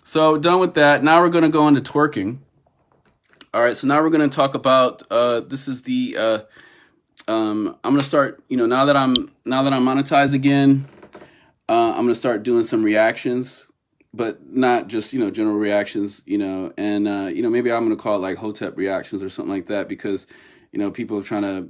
So done with that. Now we're going to go into twerking. All right. So now we're going to talk about, this is the, I'm going to start, now that I'm monetized again, I'm going to start doing some reactions, but not just, general reactions, and, maybe I'm going to call it like HOTEP reactions or something like that, because, people are trying to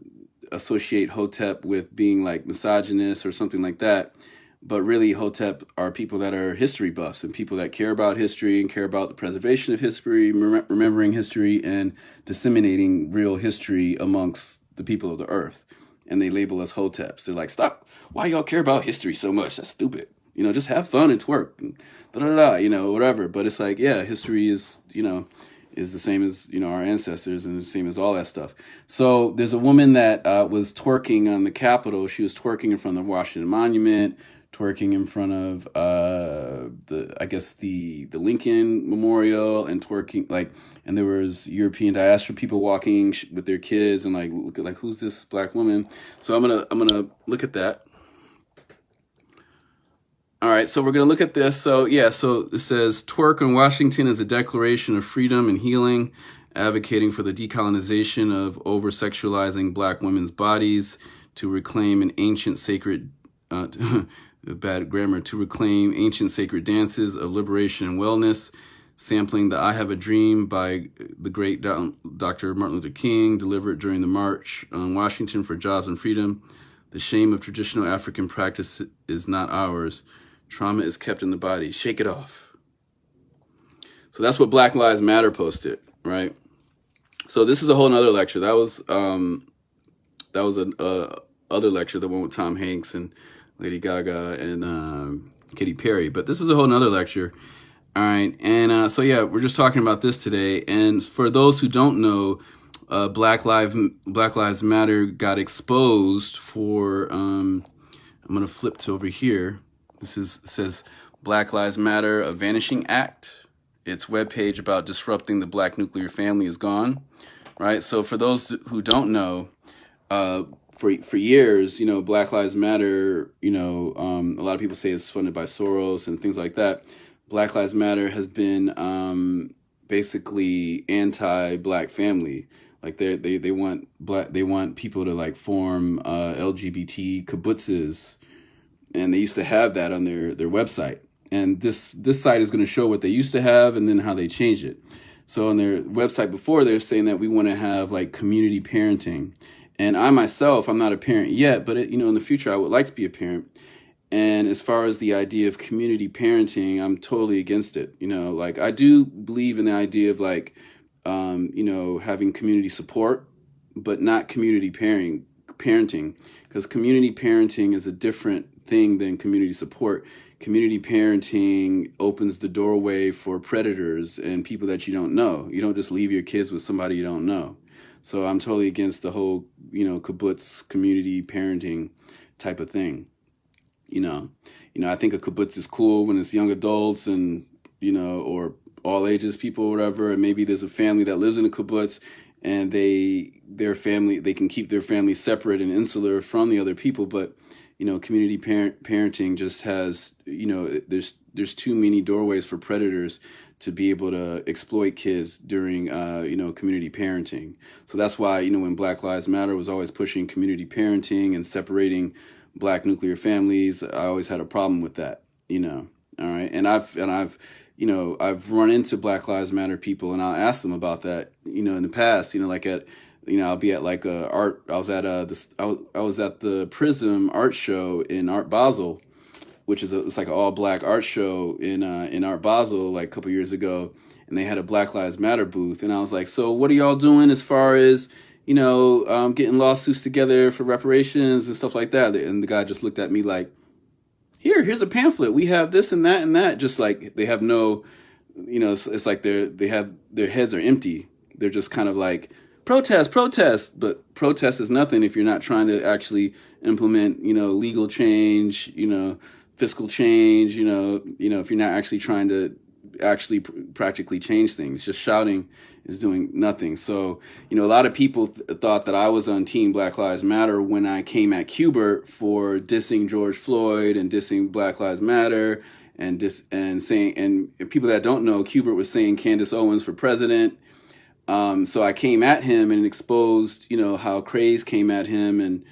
associate HOTEP with being like misogynist or something like that. But really, HOTEP are people that are history buffs and people that care about history and care about the preservation of history, remembering history, and disseminating real history amongst the people of the earth. And they label us HOTEPs. They're like, stop. Why y'all care about history so much? That's stupid. Just have fun and twerk and whatever. But it's like, yeah, history is, is the same as, our ancestors and the same as all that stuff. So there's a woman that was twerking on the Capitol. She was twerking in front of the Washington Monument, twerking in front of the Lincoln Memorial, and twerking and there was European diaspora people walking with their kids and look at who's this black woman. So I'm gonna look at that. All right, so we're gonna look at this. So yeah, so it says twerk in Washington is a declaration of freedom and healing, advocating for the decolonization of over-sexualizing black women's bodies to reclaim an ancient sacred bad grammar, to reclaim ancient sacred dances of liberation and wellness, sampling the I Have a Dream by the great Dr. Martin Luther King, delivered during the March on Washington for Jobs and Freedom. The shame of traditional African practice is not ours. Trauma is kept in the body. Shake it off. So that's what Black Lives Matter posted, right? So this is a whole nother lecture. That was an other lecture, the one with Tom Hanks and Lady Gaga and Katy Perry. But this is a whole nother lecture. All right. And so, yeah, we're just talking about this today. And for those who don't know, Black Lives Matter got exposed for, I'm going to flip to over here. Says Black Lives Matter, a Vanishing Act. Its webpage about disrupting the black nuclear family is gone. Right. So for those who don't know, for years, Black Lives Matter, a lot of people say it's funded by Soros and things like that. Black Lives Matter has been basically anti-black family. Like they want people to form LGBT kibbutzes, and they used to have that on their website. And this site is going to show what they used to have and then how they changed it. So on their website before, they're saying that we want to have community parenting. And I myself, I'm not a parent yet, but in the future, I would like to be a parent. And as far as the idea of community parenting, I'm totally against it. I do believe in the idea of having community support, but not community parenting, because community parenting is a different thing than community support. Community parenting opens the doorway for predators and people that you don't know. You don't just leave your kids with somebody you don't know. So I'm totally against the whole, kibbutz community parenting type of thing. I think a kibbutz is cool when it's young adults and, or all ages people or whatever. And maybe there's a family that lives in a kibbutz and they can keep their family separate and insular from the other people. But, community parenting just has, there's too many doorways for predators to be able to exploit kids during, community parenting. So that's why, when Black Lives Matter was always pushing community parenting and separating black nuclear families, I always had a problem with that, all right. And I've run into Black Lives Matter people, and I'll ask them about that, in the past, I'll be at art. I was at the Prism art show in Art Basel, which is it's like an all black art show in Art Basel a couple years ago, and they had a Black Lives Matter booth, and I was like, so what are y'all doing as far as getting lawsuits together for reparations and stuff like that? And the guy just looked at me like, here's a pamphlet. We have this and that and that. Just like they have no, it's like their heads are empty. They're just kind of like, protest, but protest is nothing if you're not trying to actually implement, legal change, fiscal change, if you're not actually trying to practically change things. Just shouting is doing nothing. So, a lot of people thought that I was on Team Black Lives Matter when I came at Qbert for dissing George Floyd and dissing Black Lives Matter and saying, and people that don't know, Kubert was saying Candace Owens for president. So I came at him and exposed, you know, how Craze came at him, and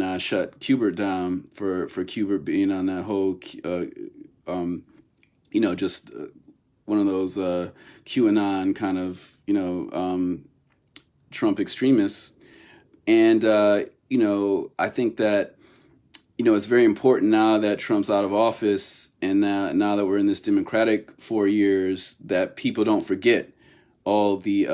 I shut Kubert down for Kubert being on that whole, you know, just one of those QAnon kind of, you know, Trump extremists. And, you know, I think that, you know, it's very important now that Trump's out of office, and now that we're in this Democratic 4 years, that people don't forget all the,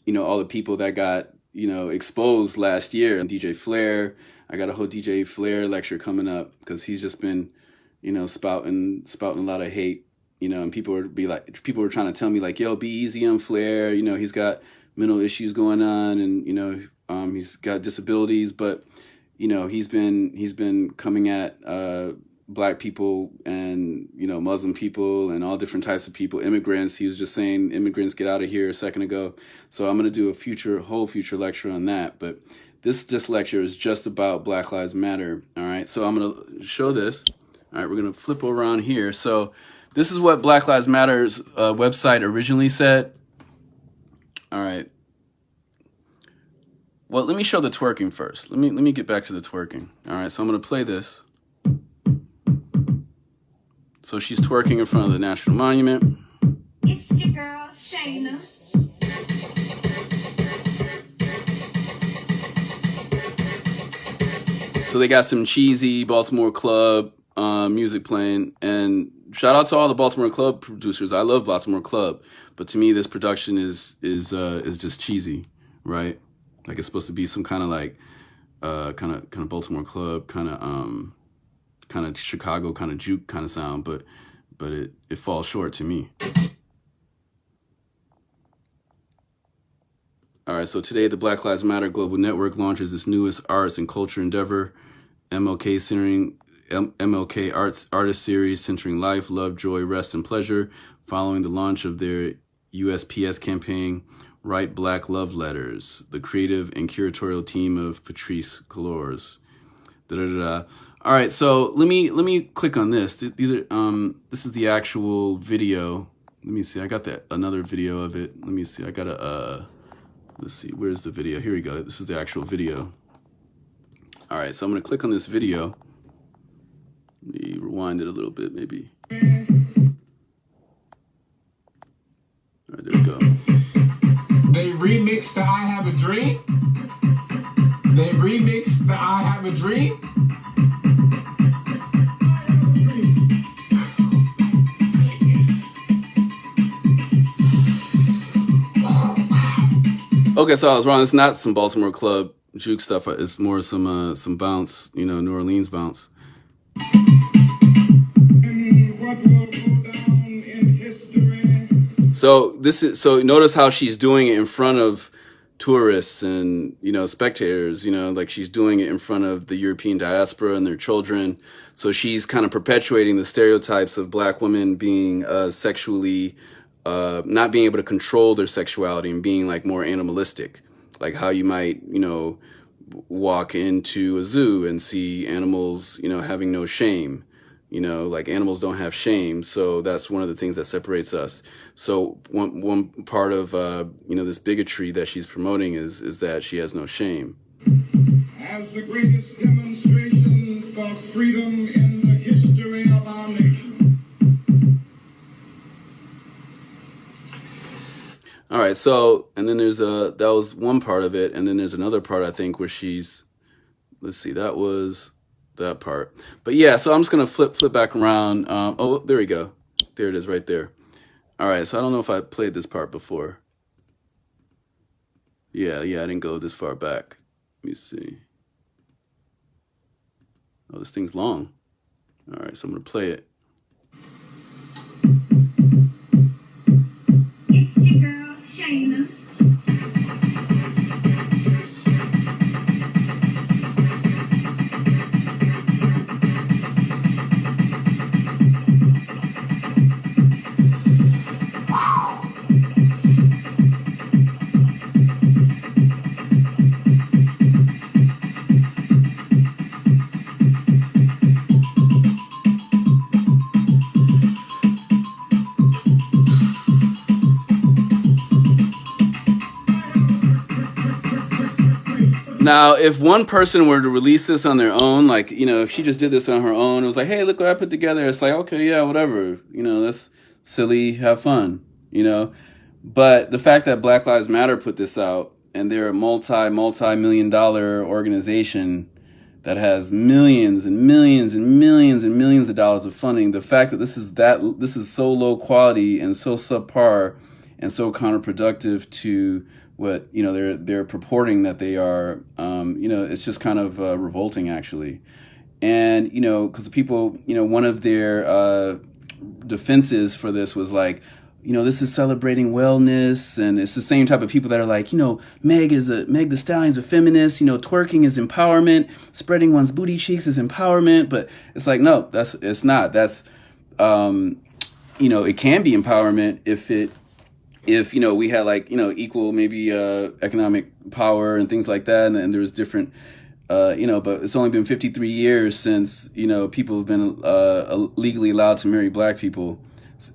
you know, all the people that got, you know, exposed last year. And DJ Flair, I got a whole DJ Flair lecture coming up, because he's just been, you know, spouting a lot of hate, you know, and people were trying to tell me like, yo, be easy on Flair, you know, he's got mental issues going on, and, you know, he's got disabilities, but, you know, he's been coming at Black people and, you know, Muslim people and all different types of people, immigrants. He was just saying immigrants get out of here a second ago. So I'm going to do a whole future lecture on that. But this lecture is just about Black Lives Matter. All right. So I'm going to show this. All right. We're going to flip over on here. So this is what Black Lives Matter's website originally said. All right. Well, let me show the twerking first. Let me get back to the twerking. All right. So I'm going to play this. So she's twerking in front of the National Monument. It's your girl, Shayna. So they got some cheesy Baltimore Club music playing, and shout out to all the Baltimore Club producers. I love Baltimore Club, but to me, this production is just cheesy, right? Like it's supposed to be some kind of like kind of Baltimore Club kind of Chicago kind of juke kind of sound, but it falls short to me. All right, so today the Black Lives Matter Global Network launches its newest arts and culture endeavor, MLK Artist Series, centering life, love, joy, rest, and pleasure, following the launch of their USPS campaign, Write Black Love Letters, the creative and curatorial team of Patrice Colors. All right, so let me click on this. These are this is the actual video. Let me see. I got another video of it. Let me see. I got let's see. Where's the video? Here we go. This is the actual video. All right, so I'm gonna click on this video. Let me rewind it a little bit, maybe. All right, there we go. They remixed the I Have a Dream. They remixed the I Have a Dream. Okay, so I was wrong. It's not some Baltimore Club juke stuff. It's more some bounce, you know, New Orleans bounce. So notice how she's doing it in front of tourists and, you know, spectators, you know, like she's doing it in front of the European diaspora and their children. So she's kind of perpetuating the stereotypes of Black women being sexually not being able to control their sexuality and being like more animalistic, like how you might, you know, walk into a zoo and see animals, you know, having no shame, you know, like animals don't have shame. So that's one of the things that separates us. So one part of, you know, this bigotry that she's promoting is that she has no shame. As the greatest demonstration for freedom in the history of our nation. All right, so, and then there's that was one part of it, and then there's another part, I think, where she's, let's see, that was that part. But yeah, so I'm just going to flip back around. Oh, there we go. There it is right there. All right, so I don't know if I played this part before. Yeah, I didn't go this far back. Let me see. Oh, this thing's long. All right, so I'm going to play it. It's your girl, Shayna. Now, if one person were to release this on their own, like, you know, if she just did this on her own, it was like, hey, look what I put together. It's like, okay, yeah, whatever. You know, that's silly. Have fun, you know. But the fact that Black Lives Matter put this out, and they're a multi-million-dollar organization that has millions and millions and millions and millions of dollars of funding, the fact that this is so low quality and so subpar and so counterproductive to what, you know, they're purporting that they are, you know, it's just kind of revolting, actually. And, you know, because people, you know, one of their defenses for this was like, you know, this is celebrating wellness, and it's the same type of people that are like, you know, Meg the Stallion's a feminist, you know, twerking is empowerment, spreading one's booty cheeks is empowerment. But it's like, no, it's not. That's, you know, it can be empowerment if, you know, we had, like, you know, equal maybe economic power and things like that, and there was different, you know, but it's only been 53 years since, you know, people have been legally allowed to marry black people.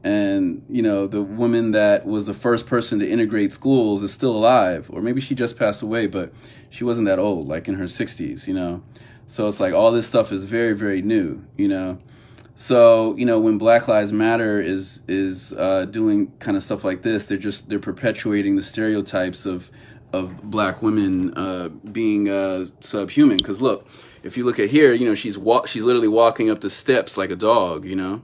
And, you know, the woman that was the first person to integrate schools is still alive, or maybe she just passed away, but she wasn't that old, like in her 60s, you know. So it's like all this stuff is very, very new, you know. So, you know, when Black Lives Matter is doing kind of stuff like this, they're perpetuating the stereotypes of black women being subhuman. Because look, if you look at here, you know, she's literally walking up the steps like a dog, you know.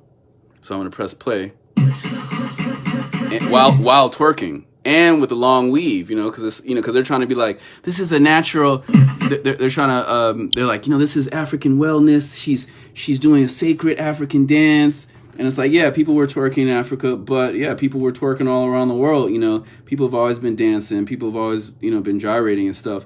So I'm gonna press play, and while twerking and with the long weave, you know, because they're trying to be like, this is a natural. They're trying to they're like, you know, this is African wellness. She's doing a sacred African dance, and it's like, yeah, people were twerking in Africa, but yeah, people were twerking all around the world. You know, people have always been dancing. People have always, you know, been gyrating and stuff.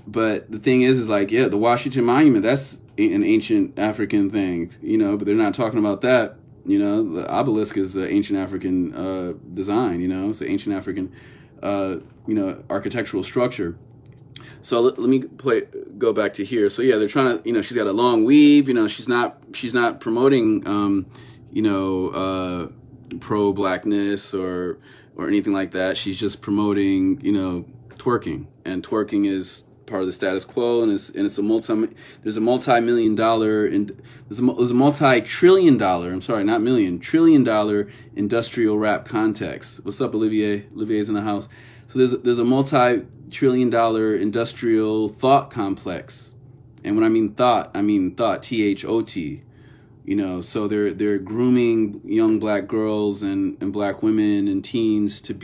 But the thing is like, yeah, the Washington Monument, that's an ancient African thing, you know, but they're not talking about that. You know, the obelisk is an ancient African design, you know, it's an ancient African, you know, architectural structure. So let me go back to here. So yeah, they're trying to, you know, she's got a long weave, you know, she's not promoting, you know, pro-blackness or anything like that. She's just promoting, you know, twerking, and twerking is part of the status quo, and it's a there's a multi-trillion-dollar industrial rap context. What's up, Olivier? Olivier's in the house. So there's a multi-trillion-dollar industrial thought complex, and when I mean thought, THOT. You know, so they're grooming young black girls and black women and teens to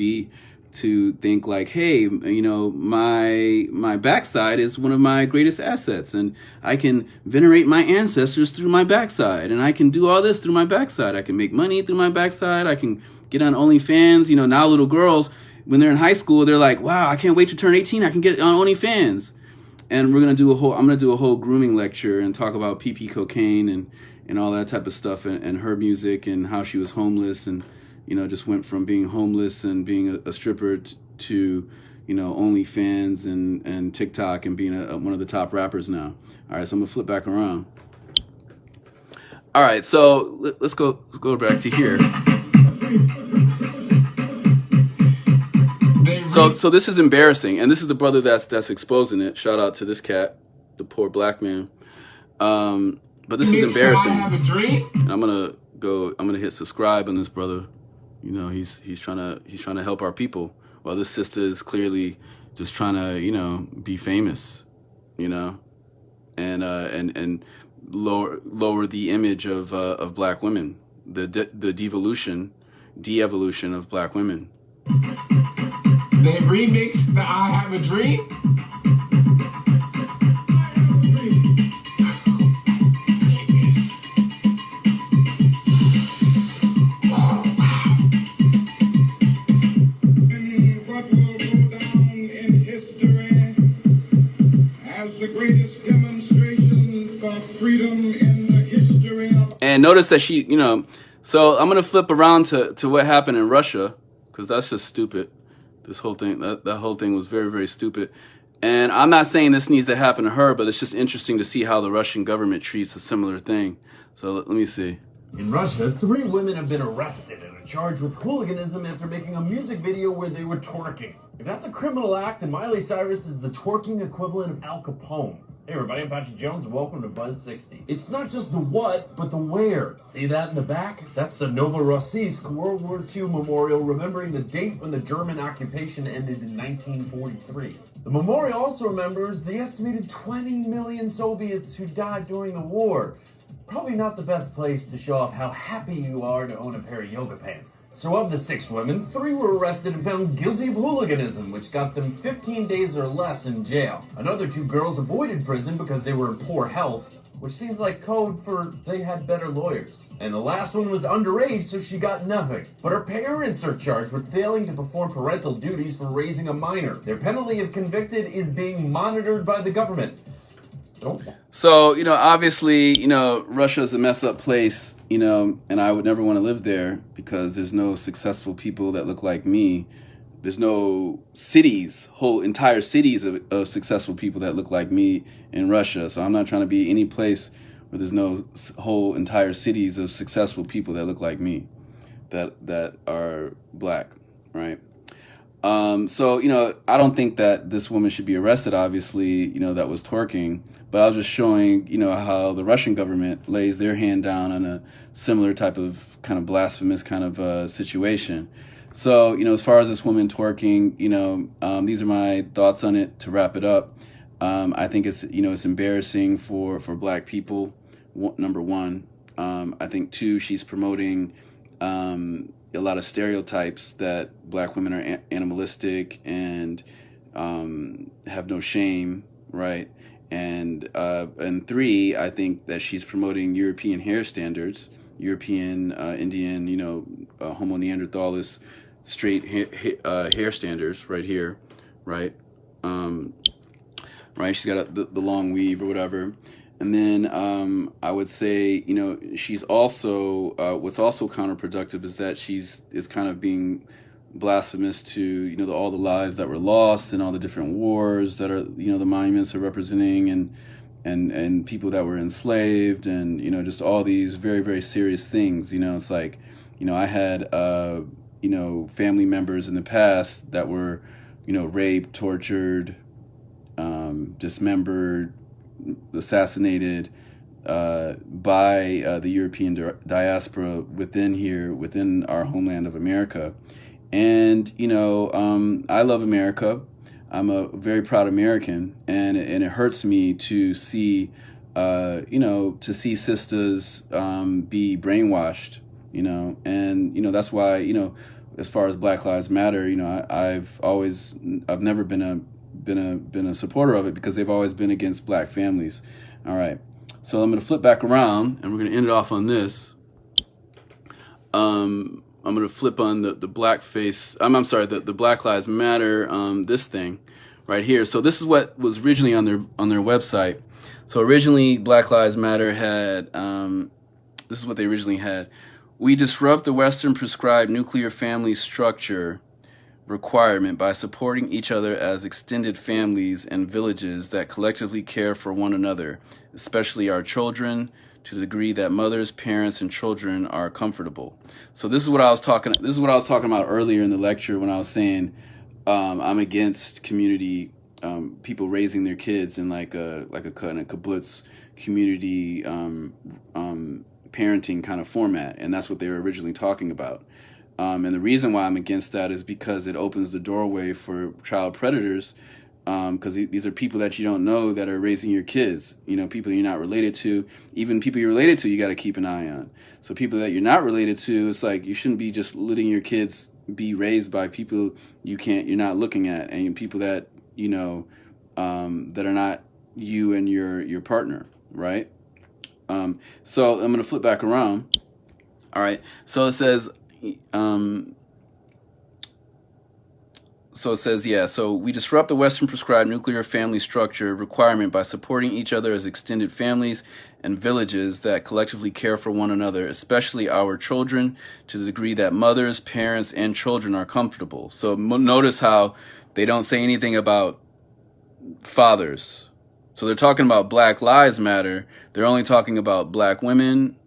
think like, hey, you know, my backside is one of my greatest assets, and I can venerate my ancestors through my backside, and I can do all this through my backside. I can make money through my backside. I can get on OnlyFans. You know, now little girls, when they're in high school, they're like, wow, I can't wait to turn 18. I can get on OnlyFans. And I'm gonna do a whole grooming lecture and talk about PP cocaine and all that type of stuff, and her music, and how she was homeless, and, you know, just went from being homeless and being a stripper to, you know, OnlyFans and TikTok, and being one of the top rappers now. All right, so I'm gonna flip back around. All right, so let's go back to here. So this is embarrassing, and this is the brother that's exposing it. Shout out to this cat, the poor black man. But this is embarrassing. I have a dream. And I'm gonna hit subscribe on this brother. You know, he's trying to help our people. Well, this sister is clearly just trying to, you know, be famous, you know, and lower the image of black women, the de-evolution of black women. They remixed the I Have a Dream. The greatest demonstration for freedom in the history of... And notice that she, you know, so I'm gonna flip around to what happened in Russia, because that's just stupid. This whole thing, that whole thing was very, very stupid. And I'm not saying this needs to happen to her, but it's just interesting to see how the Russian government treats a similar thing. So let me see. In Russia, 3 women have been arrested and are charged with hooliganism after making a music video where they were twerking. If that's a criminal act, then Miley Cyrus is the twerking equivalent of Al Capone. Hey everybody, I'm Patrick Jones and welcome to Buzz 60. It's not just the what, but the where. See that in the back? That's the Novorossiysk World War II memorial remembering the date when the German occupation ended in 1943. The memorial also remembers the estimated 20 million Soviets who died during the war. Probably not the best place to show off how happy you are to own a pair of yoga pants. So of the 6 women, 3 were arrested and found guilty of hooliganism, which got them 15 days or less in jail. Another 2 girls avoided prison because they were in poor health, which seems like code for they had better lawyers. And the last one was underage, so she got nothing. But her parents are charged with failing to perform parental duties for raising a minor. Their penalty if convicted is being monitored by the government. Oh. So, obviously, Russia's a messed up place, and I would never want to live there because there's no successful people that look like me. There's no cities, whole entire cities of successful people that look like me in Russia. So I'm not trying to be any place where there's no whole entire cities of successful people that look like me, that are black, right? So, I don't think that this woman should be arrested, obviously, that was twerking. But I was just showing, how the Russian government lays their hand down on a similar type of kind of blasphemous kind of situation. So, as far as this woman twerking, these are my thoughts on it to wrap it up. I think it's, it's embarrassing for black people, number one. I think, 2, she's promoting a lot of stereotypes that black women are animalistic and have no shame, right? And 3, I think that she's promoting European hair standards, European, Indian, Homo neanderthalis, straight hair standards right here, right? Right, she's got the long weave or whatever. And then I would say, she's also, what's also counterproductive is that is kind of being blasphemous to, all the lives that were lost and all the different wars that are, the monuments are representing and people that were enslaved and, just all these very, very serious things. It's like, I had, family members in the past that were, raped, tortured, dismembered, assassinated by the European diaspora within our homeland of America. And, I love America. I'm a very proud American, and it hurts me to see, to see sisters be brainwashed, and, that's why, as far as Black Lives Matter, I've never been a supporter of it because they've always been against black families. All right. So I'm going to flip back around and we're going to end it off on this. I'm going to flip on the blackface. I'm sorry, the Black Lives Matter, this thing right here. So this is what was originally on their website. So originally Black Lives Matter had, this is what they originally had. We disrupt the Western prescribed nuclear family structure requirement by supporting each other as extended families and villages that collectively care for one another, especially our children, to the degree that mothers, parents, and children are comfortable. So this is what I was talking about earlier in the lecture when I was saying I'm against community people raising their kids in like a kind of kibbutz community parenting kind of format, and that's what they were originally talking about. And the reason why I'm against that is because it opens the doorway for child predators, because these are people that you don't know that are raising your kids, people you're not related to. Even people you're related to, you got to keep an eye on. So people that you're not related to, it's like you shouldn't be just letting your kids be raised by people you're not looking at, and people that, that are not you and your partner, right? So I'm going to flip back around. All right. So it says, so we disrupt the Western prescribed nuclear family structure requirement by supporting each other as extended families and villages that collectively care for one another, especially our children, to the degree that mothers, parents, and children are comfortable. So notice how they don't say anything about fathers. So they're talking about Black Lives Matter. They're only talking about black women,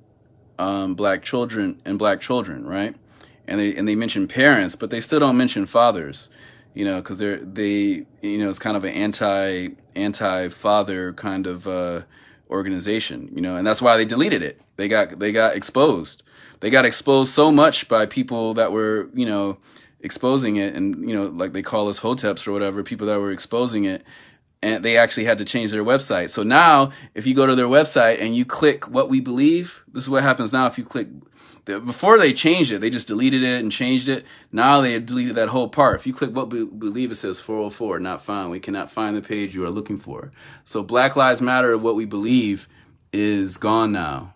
black children, and black children, right? And they mention parents, but they still don't mention fathers. you know, because they you know, it's kind of an anti father kind of organization, you know, and that's why they deleted it. They got exposed. They got exposed so much by people that were, you know, exposing it, and you know, like they call us HOTEPs or whatever, people that were exposing it, and they actually had to change their website. So now, if you go to their website and you click what we believe, this is what happens now. If you click, before they changed it, they just deleted it and changed it. Now they have deleted that whole part. If you click what we believe, it says 404, not found. We cannot find the page you are looking for. So Black Lives Matter, what we believe, is gone now.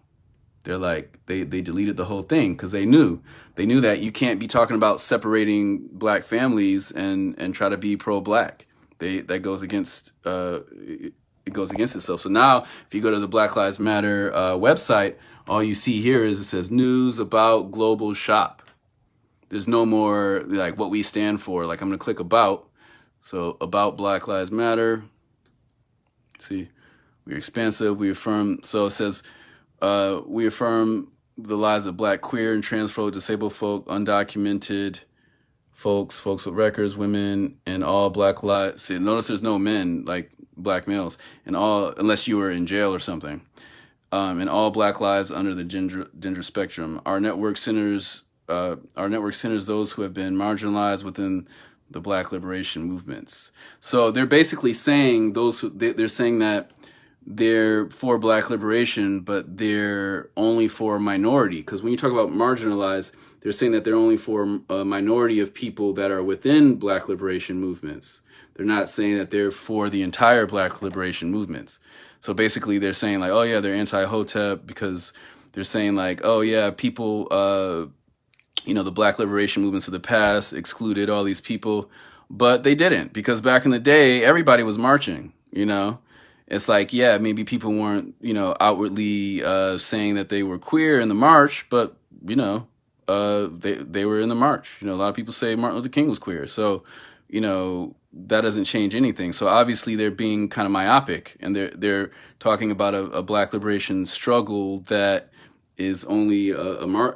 They're like, they deleted the whole thing because they knew that you can't be talking about separating black families and try to be pro-black. That goes against it goes against itself. So now, if you go to the Black Lives Matter website, all you see here is it says news about global shop. There's no more like what we stand for. Like I'm gonna click about. So about Black Lives Matter. See, we're expansive. We affirm. So it says we affirm the lives of black, queer, and trans folk, disabled folk, undocumented folks with records, women, and all black lives. See, notice there's no men, like black males, and all, unless you were in jail or something. And all black lives under the gender spectrum. Our network centers those who have been marginalized within the black liberation movements. So they're basically saying they're saying that they're for black liberation, but they're only for a minority. Because when you talk about marginalized, they're saying that they're only for a minority of people that are within black liberation movements. They're not saying that they're for the entire black liberation movements. So basically they're saying like, oh yeah, they're anti-HOTEP because they're saying like, oh yeah, people, you know, the black liberation movements of the past excluded all these people, but they didn't, because back in the day, everybody was marching, you know. It's like, yeah, maybe people weren't, you know, outwardly saying that they were queer in the march, but, you know, they were in the march. You know, a lot of people say Martin Luther King was queer. So, you know, that doesn't change anything. So obviously they're being kind of myopic, and they're talking about a black liberation struggle that is only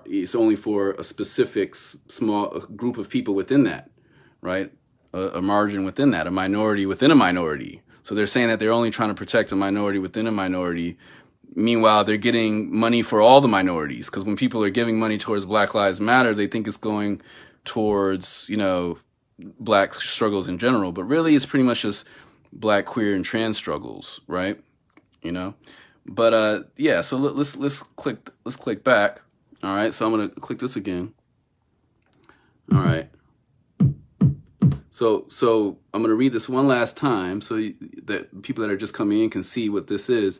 it's only for a specific small group of people within that, right? A margin within that, a minority within a minority. So they're saying that they're only trying to protect a minority within a minority. Meanwhile, they're getting money for all the minorities, because when people are giving money towards Black Lives Matter, they think it's going towards, you know, black struggles in general, but really it's pretty much just black, queer, and trans struggles, right? You know, but yeah. So let's click back. All right. So I'm gonna click this again. All right. So I'm gonna read this one last time so that people that are just coming in can see what this is.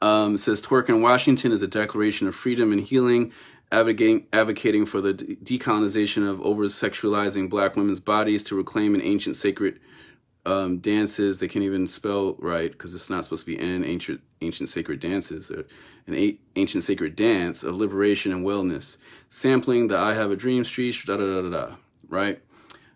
It says TWERK in Washington is a declaration of freedom and healing, advocating for the decolonization of over-sexualizing black women's bodies to reclaim an ancient sacred dances. They can't even spell right because it's not supposed to be an ancient sacred dances. An ancient sacred dance of liberation and wellness, sampling the I Have a Dream speech, right?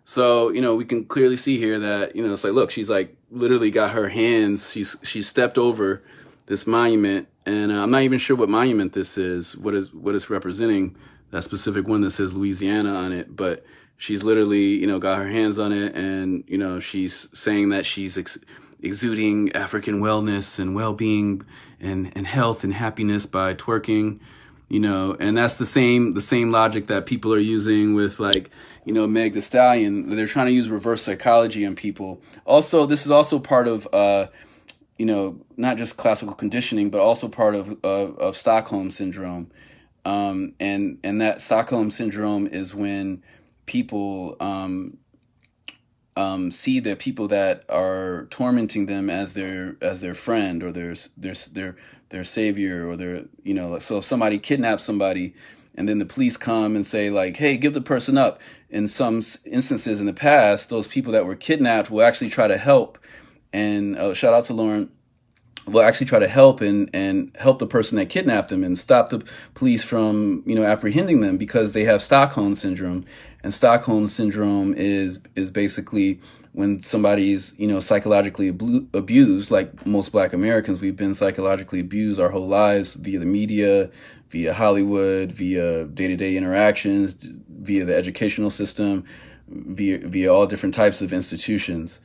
So, you know, we can clearly see here that, you know, it's like, look, she's like literally got her hands, she stepped over this monument, and I'm not even sure what monument this is, what it's representing, that specific one that says Louisiana on it, but she's literally, you know, got her hands on it, and, you know, she's saying that she's exuding African wellness and well-being and health and happiness by twerking, you know, and that's the same logic that people are using with, like, you know, Meg Thee Stallion. They're trying to use reverse psychology on people. Also, this is also part of, you know, not just classical conditioning, but also part of Stockholm syndrome. And that Stockholm syndrome is when people see the people that are tormenting them as their friend or their savior, or their, you know, so if somebody kidnaps somebody and then the police come and say like, hey, give the person up. In some instances in the past, those people that were kidnapped will actually try to help, and shout out to Lauren, will actually try to help and help the person that kidnapped them and stop the police from, you know, apprehending them, because they have Stockholm syndrome. And Stockholm syndrome is basically when somebody's, you know, psychologically abused. Like most Black Americans, we've been psychologically abused our whole lives via the media, via Hollywood, via day-to-day interactions, via the educational system, via all different types of institutions.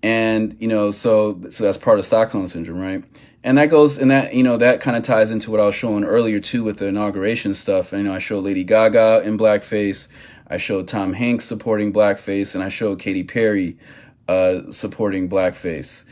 And, so that's part of Stockholm syndrome, right? And that goes, and that, that kind of ties into what I was showing earlier too with the inauguration stuff. And, I showed Lady Gaga in blackface. I showed Tom Hanks supporting blackface, and I showed Katy Perry supporting blackface.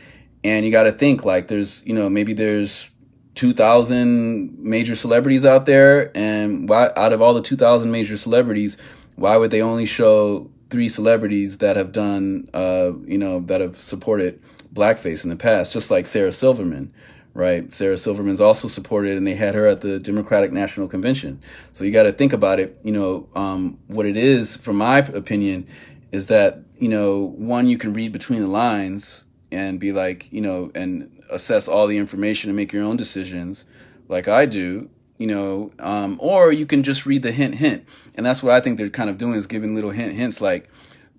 And you got to think, like, there's, maybe there's 2,000 major celebrities out there, and why, out of all the 2,000 major celebrities, why would they only show 3 celebrities that have done, that have supported blackface in the past, just like Sarah Silverman, right? Sarah Silverman's also supported, and they had her at the Democratic National Convention. So you got to think about it. What it is, from my opinion, is that, one, you can read between the lines and be like, and assess all the information and make your own decisions like I do, or you can just read the hint. And that's what I think they're kind of doing, is giving little hints, like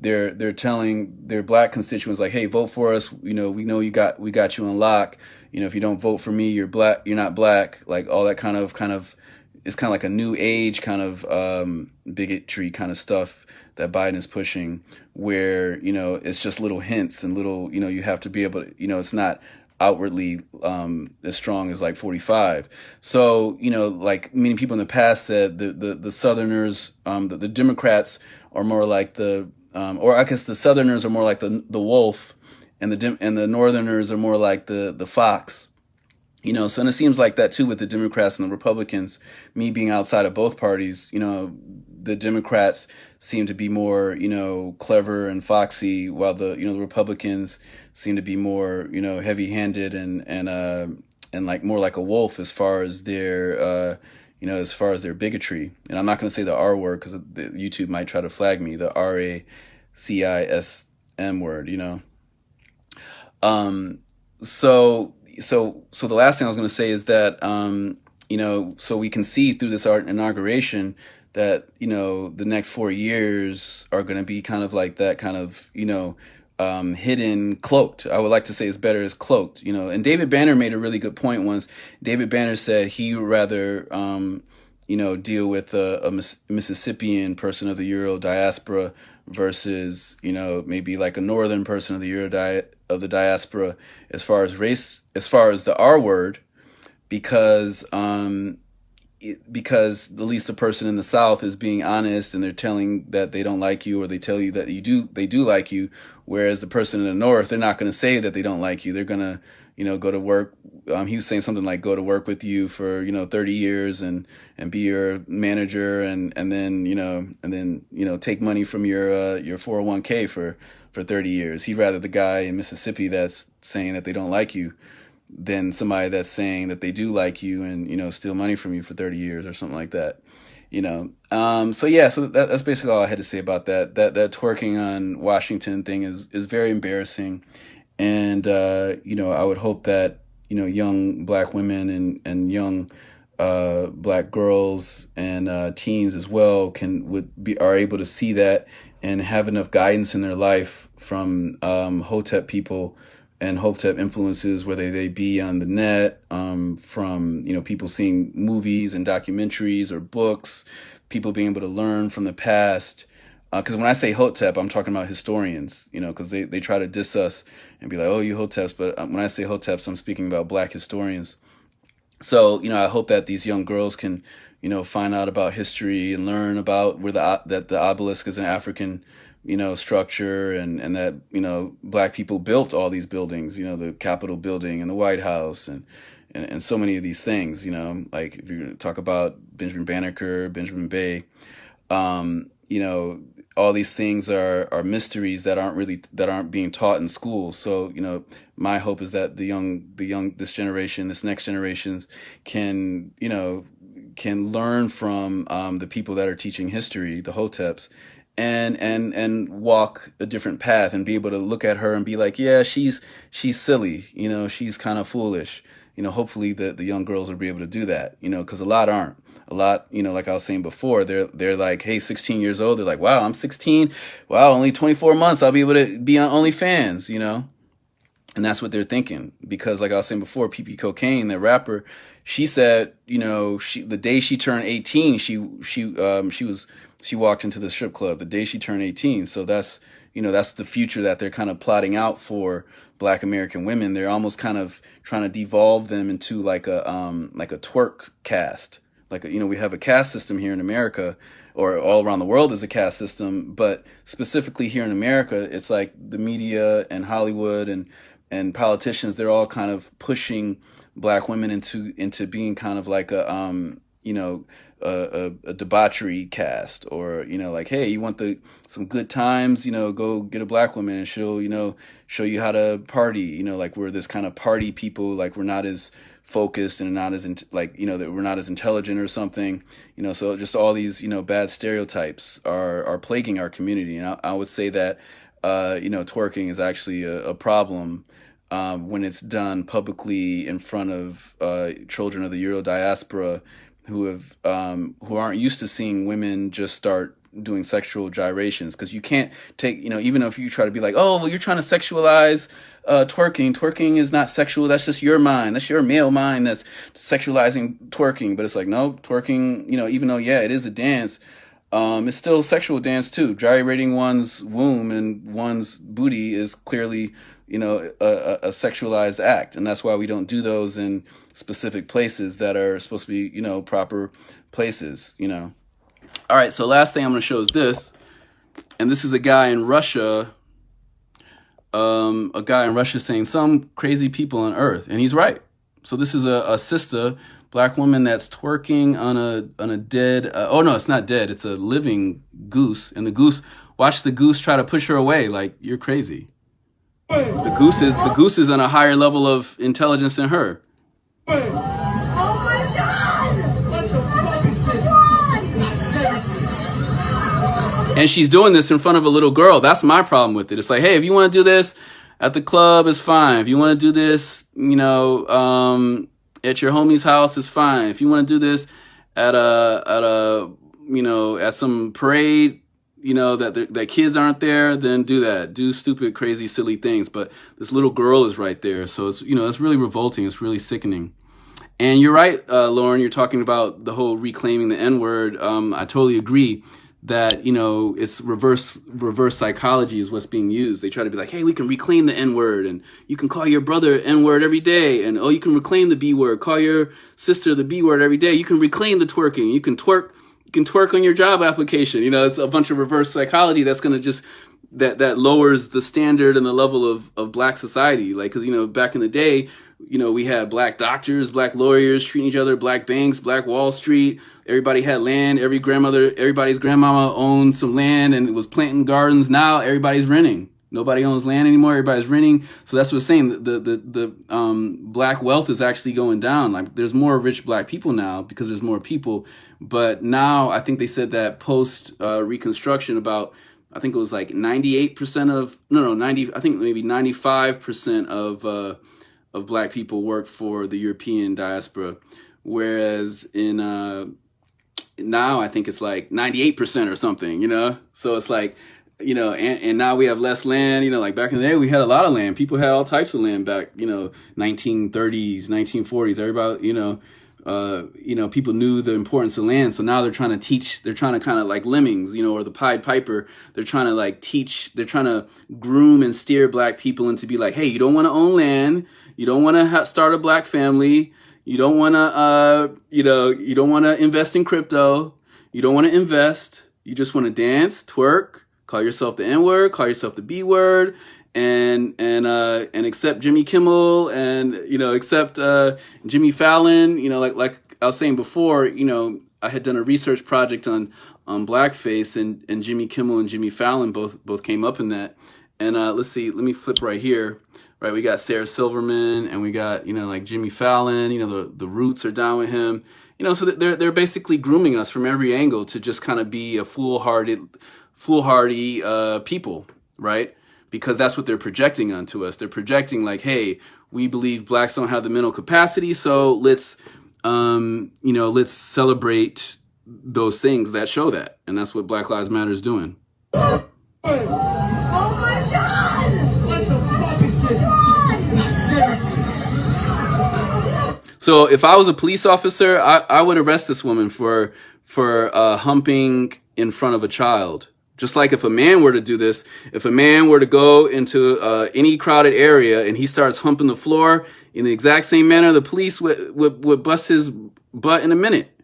they're telling their black constituents, like, hey, vote for us. We know we got you on lock. If you don't vote for me, you're not black. Like all that kind of it's kind of like a new age kind of bigotry kind of stuff that Biden is pushing, where, it's just little hints and little, you have to be able to, it's not outwardly as strong as like 45. So, like many people in the past said, the Southerners, the Democrats are more like or I guess the Southerners are more like the wolf, and the Northerners are more like the fox. So, and it seems like that too with the Democrats and the Republicans. Me being outside of both parties, the Democrats seem to be more, clever and foxy, while the Republicans seem to be more, heavy-handed and like more like a wolf as far as their, as far as their bigotry. And I'm not going to say the R word, because YouTube might try to flag me, the RACISM word, So the last thing I was going to say is that, so we can see through this inauguration that, the next 4 years are going to be kind of like that kind of, hidden, cloaked. I would like to say it's better as cloaked, and David Banner made a really good point once. David Banner said he would rather, deal with a Mississippian person of the Euro diaspora versus, maybe like a northern person of the of the diaspora as far as race, as far as the R word, because at least the person in the South is being honest, and they're telling that they don't like you, or they tell you that they do like you, whereas the person in the North, they're not going to say that they don't like you. They're going to, go to work. He was saying something like, go to work with you for, 30 years and be your manager, and then, take money from your 401k for 30 years. He'd rather the guy in Mississippi that's saying that they don't like you than somebody that's saying that they do like you and, steal money from you for 30 years or something like that, So that's basically all I had to say about that. That twerking on Washington thing is very embarrassing. And, I would hope that, young black women and young black girls and teens as well are able to see that and have enough guidance in their life from HOTEP people and HOTEP influences, whether they be on the net, from, people seeing movies and documentaries or books, people being able to learn from the past. Because when I say HOTEP, I'm talking about historians, because they try to diss us and be like, oh, you HOTEPs. But when I say HOTEPs, I'm speaking about black historians. So, I hope that these young girls can, find out about history and learn about where that the obelisk is an African, structure, and that, black people built all these buildings, the Capitol building and the White House and so many of these things, like if you talk about Benjamin Banneker, Benjamin Bay, all these things are mysteries that aren't being taught in schools. So, my hope is that this next generation can learn from the people that are teaching history, the HOTEPs, and walk a different path and be able to look at her and be like, yeah, she's silly, she's kind of foolish. Hopefully the young girls will be able to do that, because a lot aren't. A lot, like I was saying before, they're like, hey, 16 years old. They're like, wow, I'm 16. Wow, only 24 months. I'll be able to be on OnlyFans, And that's what they're thinking, because like I was saying before, PP Cocaine, that rapper, she said, you know, the day she turned 18, she walked into the strip club the day she turned 18. So that's, you know, that's the future that they're kind of plotting out for Black American women. They're almost kind of trying to devolve them into like a twerk caste. Like, you know, we have a caste system here in America, or all around the world is a caste system, but specifically here in America, it's like the media and Hollywood and politicians, they're all kind of pushing Black women into being kind of like a you know, a debauchery caste, or, you know, like, hey, you want some good times, you know, go get a Black woman and she'll, you know, show you how to party, you know, like we're this kind of party people, like we're not as focused and not as like, you know, that we're not as intelligent or something, you know. So just all these, you know, bad stereotypes are plaguing our community. And I would say that you know, twerking is actually a problem when it's done publicly in front of children of the Euro diaspora who aren't used to seeing women just start doing sexual gyrations. Because you can't take, you know, even if you try to be like, oh, well, you're trying to sexualize twerking is not sexual, that's just your mind, that's your male mind that's sexualizing twerking. But it's like, no, twerking, you know, even though, yeah, it is a dance, it's still a sexual dance too. Gyrating one's womb and one's booty is clearly, you know, a sexualized act. And that's why we don't do those in specific places that are supposed to be, you know, proper places, you know. All right, so last thing I'm going to show is this. And this is a guy in Russia, saying some crazy people on earth. And he's right. So this is a sister, Black woman, that's twerking on a dead, oh no, it's not dead, it's a living goose. And watch the goose try to push her away. Like, you're crazy. The goose is on a higher level of intelligence than her. Oh my God! What the fuck is this? And she's doing this in front of a little girl. That's my problem with it. It's like, hey, if you want to do this at the club, it's fine. If you want to do this, you know, at your homie's house, it's fine. If you want to do this at you know, at some parade, you know, that kids aren't there, then do that. Do stupid, crazy, silly things. But this little girl is right there. So it's, you know, it's really revolting. It's really sickening. And you're right, Lauren, you're talking about the whole reclaiming the N-word. I totally agree that, you know, it's reverse psychology is what's being used. They try to be like, hey, we can reclaim the N-word, and you can call your brother N-word every day. And, oh, you can reclaim the B-word. Call your sister the B-word every day. You can reclaim the twerking. You can twerk on your job application. You know, it's a bunch of reverse psychology that's going to just, that lowers the standard and the level of Black society. Like, because, you know, back in the day, you know, we had Black doctors, Black lawyers treating each other, Black banks, Black Wall Street. Everybody had land. Everybody's grandmama owned some land and was planting gardens. Now everybody's renting. Nobody owns land anymore. Everybody's renting. So that's what I'm saying. The Black wealth is actually going down. Like, there's more rich Black people now because there's more people. But now I think they said that post Reconstruction, about, I think it was like 98% of, no, 90, I think maybe 95% of Black people worked for the European diaspora. Whereas in, now I think it's like 98% or something, you know? So it's like, you know, and now we have less land, you know, like back in the day, we had a lot of land. People had all types of land back, you know, 1930s, 1940s, everybody, you know, people knew the importance of land. So now they're trying to kind of like lemmings, you know, or the Pied Piper. They're trying to like they're trying to groom and steer Black people into be like, hey, you don't want to own land. You don't want to start a Black family. You don't want to, you know, you don't want to invest in crypto. You don't want to invest. You just want to dance, twerk, call yourself the N-word, call yourself the B-word, and accept Jimmy Kimmel, and, you know, accept Jimmy Fallon. You know, like I was saying before, you know, I had done a research project on blackface, and Jimmy Kimmel and Jimmy Fallon both came up in that. And let's see, let me flip right here. Right, we got Sarah Silverman, and we got, you know, like Jimmy Fallon. You know, the Roots are down with him. You know, so they're basically grooming us from every angle to just kind of be a foolhardy people, right? Because that's what they're projecting onto us. They're projecting like, hey, we believe Blacks don't have the mental capacity, so let's let's celebrate those things that show that, and that's what Black Lives Matter is doing. Oh my God! What the fuck is this? So if I was a police officer, I would arrest this woman for humping in front of a child. Just like if a man were to do this, if a man were to go into any crowded area and he starts humping the floor in the exact same manner, the police would bust his butt in a minute,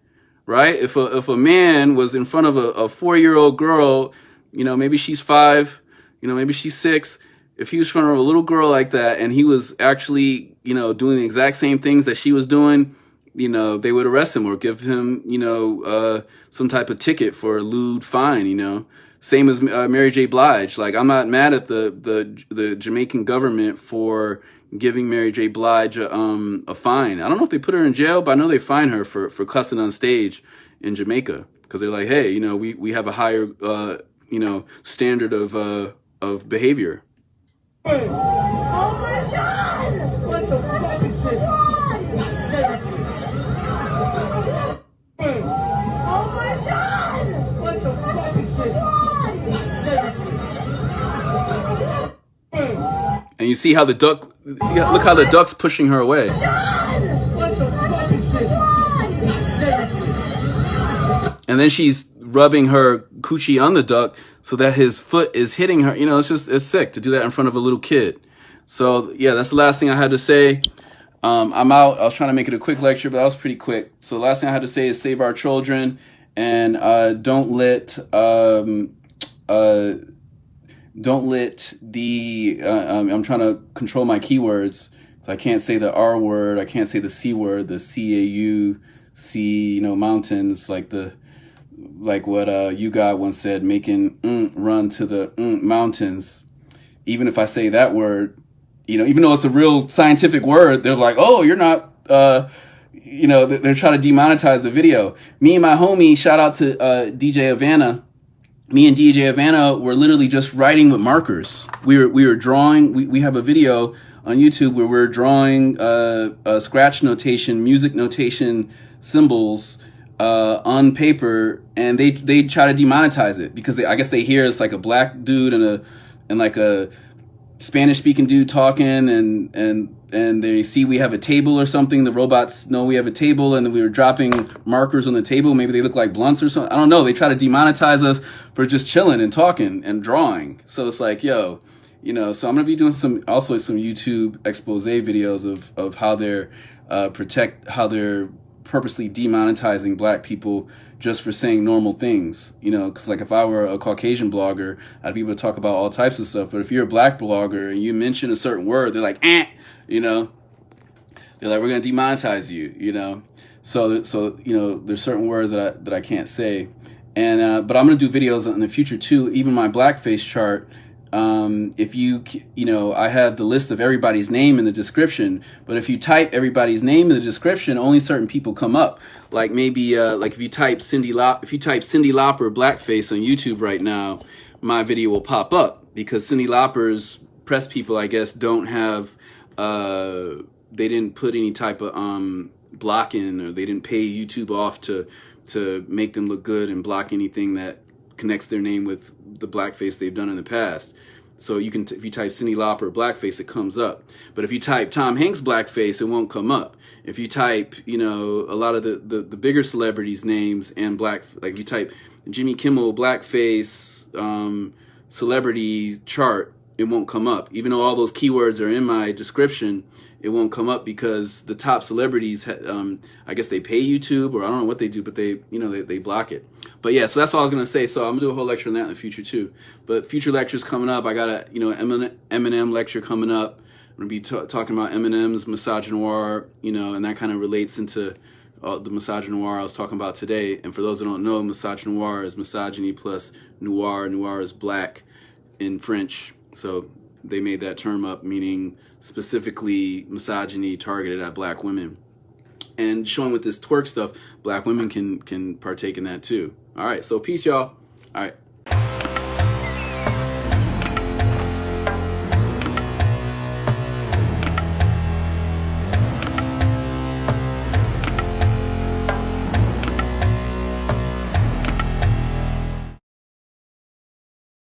right? If a man was in front of a 4-year-old girl, you know, maybe she's 5, you know, maybe she's 6. If he was in front of a little girl like that and he was actually, you know, doing the exact same things that she was doing, you know, they would arrest him or give him, you know, some type of ticket for a lewd fine, you know. Same as Mary J. Blige. Like, I'm not mad at the Jamaican government for giving Mary J. Blige a fine. I don't know if they put her in jail, but I know they fine her for cussing on stage in Jamaica because they're like, hey, you know, we have a higher you know, standard of behavior. Oh my God! What the fuck is this? Oh my God! What the fuck is this? And you see how the duck, look how the duck's pushing her away. What the fuck is this? And then she's rubbing her coochie on the duck so that his foot is hitting her. You know, it's sick to do that in front of a little kid. So yeah, that's the last thing I had to say. I'm out. I was trying to make it a quick lecture, but that was pretty quick. So the last thing I had to say is save our children and don't let the I'm trying to control my keywords. So I can't say the R word. I can't say the C word, the CAUC, you know, mountains, like what you God once said, making run to the mountains. Even if I say that word, you know, even though it's a real scientific word, they're like, oh, you're not, you know, they're trying to demonetize the video. Me and my homie, shout out to DJ Havana. Me and DJ Havana were literally just writing with markers. We were drawing. We have a video on YouTube where we're drawing scratch notation, music notation symbols on paper, and they try to demonetize it because I guess they hear it's like a black dude and like a Spanish speaking dude talking, and they see we have a table or something. The robots know we have a table, and we were dropping markers on the table. Maybe they look like blunts or something. I don't know. They try to demonetize us for just chilling and talking and drawing. So it's like, yo, you know. So I'm gonna be doing some YouTube expose videos of how they're how they're purposely demonetizing black people just for saying normal things, you know, because like if I were a Caucasian blogger, I'd be able to talk about all types of stuff. But if you're a black blogger and you mention a certain word, they're like, you know, they're like, we're going to demonetize you, you know. So, you know, there's certain words that I can't say. And, but I'm going to do videos in the future too, even my blackface chart. If you know, I have the list of everybody's name in the description, but if you type everybody's name in the description, only certain people come up. Like maybe, like if you type Cyndi Lauper blackface on YouTube right now, my video will pop up because Cyndi Lauper's press people, I guess, don't have, they didn't put any type of, block in, or they didn't pay YouTube off to make them look good and block anything that connects their name with the blackface they've done in the past. So you can, if you type Cyndi Lauper blackface, it comes up. But if you type Tom Hanks blackface, it won't come up. If you type, you know, a lot of the bigger celebrities' names and like if you type Jimmy Kimmel blackface celebrity chart, it won't come up. Even though all those keywords are in my description, it won't come up because the top celebrities, I guess they pay YouTube, or I don't know what they do, but they, you know, they block it. But yeah, so that's all I was going to say. So I'm going to do a whole lecture on that in the future too. But future lectures coming up. I got a, you know, Eminem lecture coming up. I'm going to be talking about Eminem's misogynoir, you know, and that kind of relates into the misogynoir I was talking about today. And for those who don't know, misogynoir is misogyny plus noir. Noir is black in French. So they made that term up, meaning specifically misogyny targeted at black women. And showing with this twerk stuff, black women can partake in that too. All right, so peace, y'all. All right.